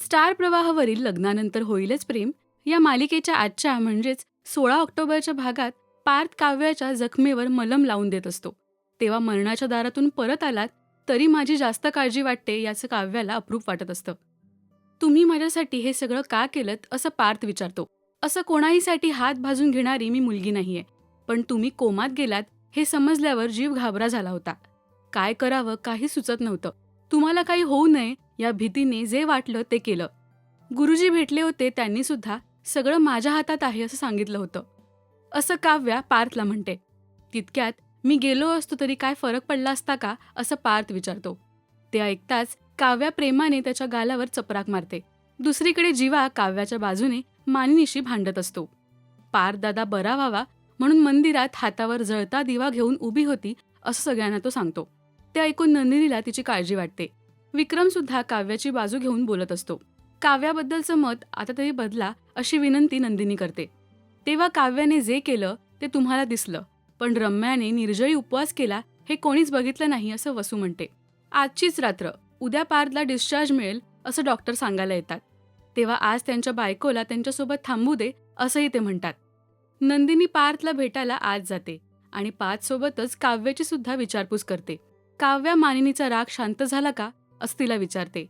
Star प्रवाहावरील लग्नानंतर होईलच प्रेम या मालिकेच्या आजच्या म्हणजेच 16 ऑक्टोबरच्या भागात पार्थ काव्याच्या जखमेवर मलम लावून देत असतो. तेव्हा मरणाच्या दारातून परत आलात तरी माझी जास्त काळजी वाटते याचं काव्याला अप्रूप वाटत असतं. तुम्ही माझ्यासाठी हे सगळं का केलंत असं पार्थ विचारतो. असं कोणाहीसाठी हात भाजून घेणारी मी मुलगी नाहीये, पण तुम्ही कोमात गेलात हे समजल्यावर जीव घाबरा झाला होता. काय करावं काही सुचत नव्हतं. तुम्हाला काही होऊ नये या भीतीने जे वाटलं ते केलं. गुरुजी भेटले होते, त्यांनी सुद्धा सगळं माझ्या हातात आहे असं सांगितलं होतं, असं काव्या पार्थला म्हणते. तितक्यात मी गेलो असतो तरी काय फरक पडला असता का असं पार्थ विचारतो. ते ऐकताच काव्या प्रेमाने त्याच्या गालावर चपराक मारते. दुसरीकडे जीवा काव्याच्या बाजूने मानिनीशी भांडत असतो. पार्थ दादा बरा व्हावा म्हणून मंदिरात हातावर जळता दिवा घेऊन उभी होती असं सगळ्यांना तो सांगतो. ते ऐकून नंदिनीला तिची काळजी वाटते. विक्रम सुद्धा काव्याची बाजू घेऊन बोलत असतो. काव्याबद्दलचं मत आता तरी बदला अशी विनंती नंदिनी करते. तेव्हा काव्याने जे केलं ते तुम्हाला दिसलं, पण रम्याने निर्जळी उपवास केला हे कोणीच बघितलं नाही असं वसू म्हणते. आजचीच रात्र, उद्या पार्थला डिस्चार्ज मिळेल असं डॉक्टर सांगायला येतात. तेव्हा आज त्यांच्या बायकोला त्यांच्यासोबत थांबू दे असंही ते म्हणतात. नंदिनी पार्थला भेटायला आज जाते आणि पार्थसोबतच काव्याची सुद्धा विचारपूस करते. काव्या मानिनीचा राग शांत झाला का असं तिला विचारते.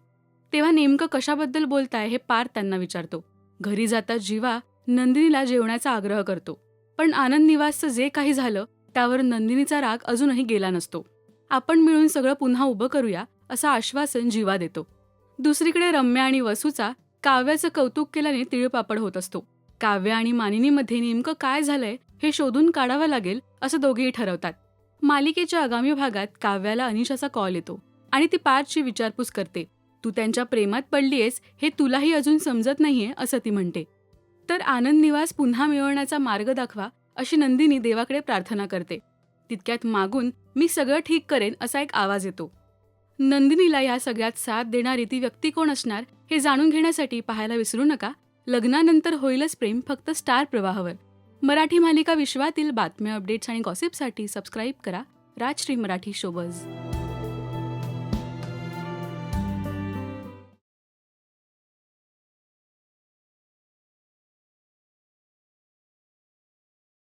तेव्हा नेमकं कशाबद्दल बोलताय हे पार्थ त्यांना विचारतो. घरी जाता जीवा नंदिनीला जेवण्याचा आग्रह करतो, पण आनंद निवासचं जे काही झालं त्यावर नंदिनीचा राग अजूनही गेला नसतो. आपण मिळून सगळं पुन्हा उभं करूया असं आश्वासन जीवा देतो. दुसरीकडे रम्या आणि वसूचा काव्याचं कौतुक केल्याने तिळपापड होत असतो. काव्या आणि मानिनीमध्ये नेमकं काय झालंय हे शोधून काढावं लागेल असं दोघेही ठरवतात. मालिकेच्या आगामी भागात काव्याला अनिशाचा कॉल येतो आणि ती पार्थची विचारपूस करते. तू त्यांच्या प्रेमात पडलीयस हे तुलाही अजून समजत नाहीये असं ती म्हणते. तर आनंद निवास पुन्हा मिळवण्याचा मार्ग दाखवा अशी नंदिनी देवाकडे प्रार्थना करते. तितक्यात मागून मी सगळं ठीक करेन असा एक आवाज येतो. नंदिनीला या सगळ्यात साथ देणारी ती व्यक्ती कोण असणार हे जाणून घेण्यासाठी पाहायला विसरू नका लग्नानंतर होईलच प्रेम फक्त स्टार प्रवाहावर. मराठी मालिका विश्वातील बातम्या, अपडेट्स आणि गॉसिपसाठी सबस्क्राईब करा राजश्री मराठी शोबज.